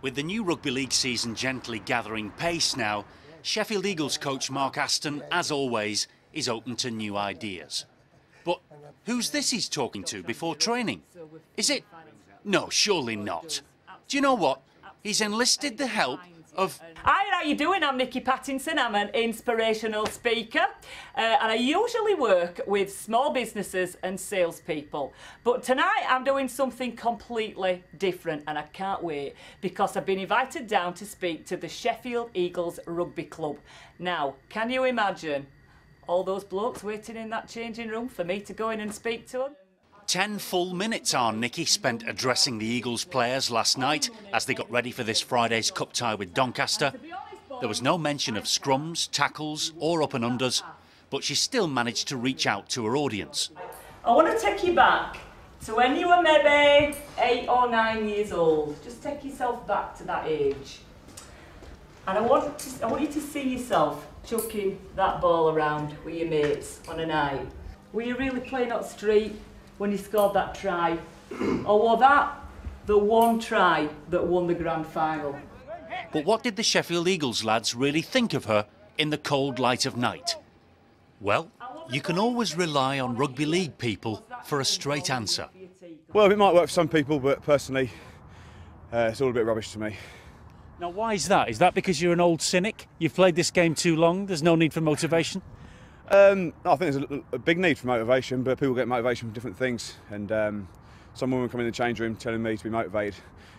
With the new Rugby League season gently gathering pace now, Sheffield Eagles coach Mark Aston, as always, is open to new ideas. But who's this he's talking to before training? Is it? No, surely not. Do you know what? He's enlisted the help of... Hi, how you doing? I'm Nicky Pattinson. I'm an inspirational speaker and I usually work with small businesses and salespeople. But tonight I'm doing something completely different and I can't wait because I've been invited down to speak to the Sheffield Eagles Rugby Club. Now, can you imagine all those blokes waiting in that changing room for me to go in and speak to them? 10 full minutes our Nicky spent addressing the Eagles players last night as they got ready for this Friday's cup tie with Doncaster. There was no mention of scrums, tackles or up and unders, but she still managed to reach out to her audience. I want to take you back to when you were maybe 8 or 9 years old. Just take yourself back to that age. And I want you to see yourself chucking that ball around with your mates on a night. Were you really playing up street when you scored that try? Or was that the one try that won the grand final? But what did the Sheffield Eagles lads really think of her in the cold light of night? Well, you can always rely on rugby league people for a straight answer. Well, it might work for some people, but personally, it's all a bit rubbish to me. Now, why is that? Is that because you're an old cynic? You've played this game too long? There's no need for motivation? I think there's a big need for motivation, but people get motivation from different things. And some woman coming in the change room telling me to be motivated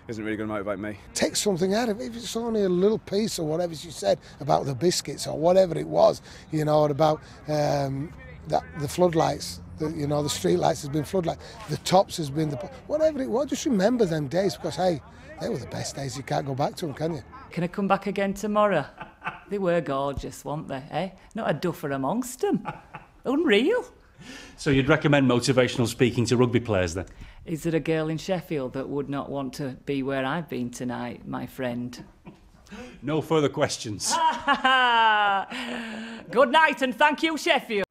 isn't really going to motivate me. Take something out of it. If it's only a little piece or whatever she said about the biscuits or whatever it was, you know, or about the floodlights, the street lights has been floodlights, the tops has been whatever it was. Just remember them days because, hey, they were the best days. You can't go back to them, can you? Can I come back again tomorrow? They were gorgeous, weren't they, eh? Not a duffer amongst them. Unreal. So you'd recommend motivational speaking to rugby players then? Is there a girl in Sheffield that would not want to be where I've been tonight, my friend? No further questions. Good night and thank you, Sheffield.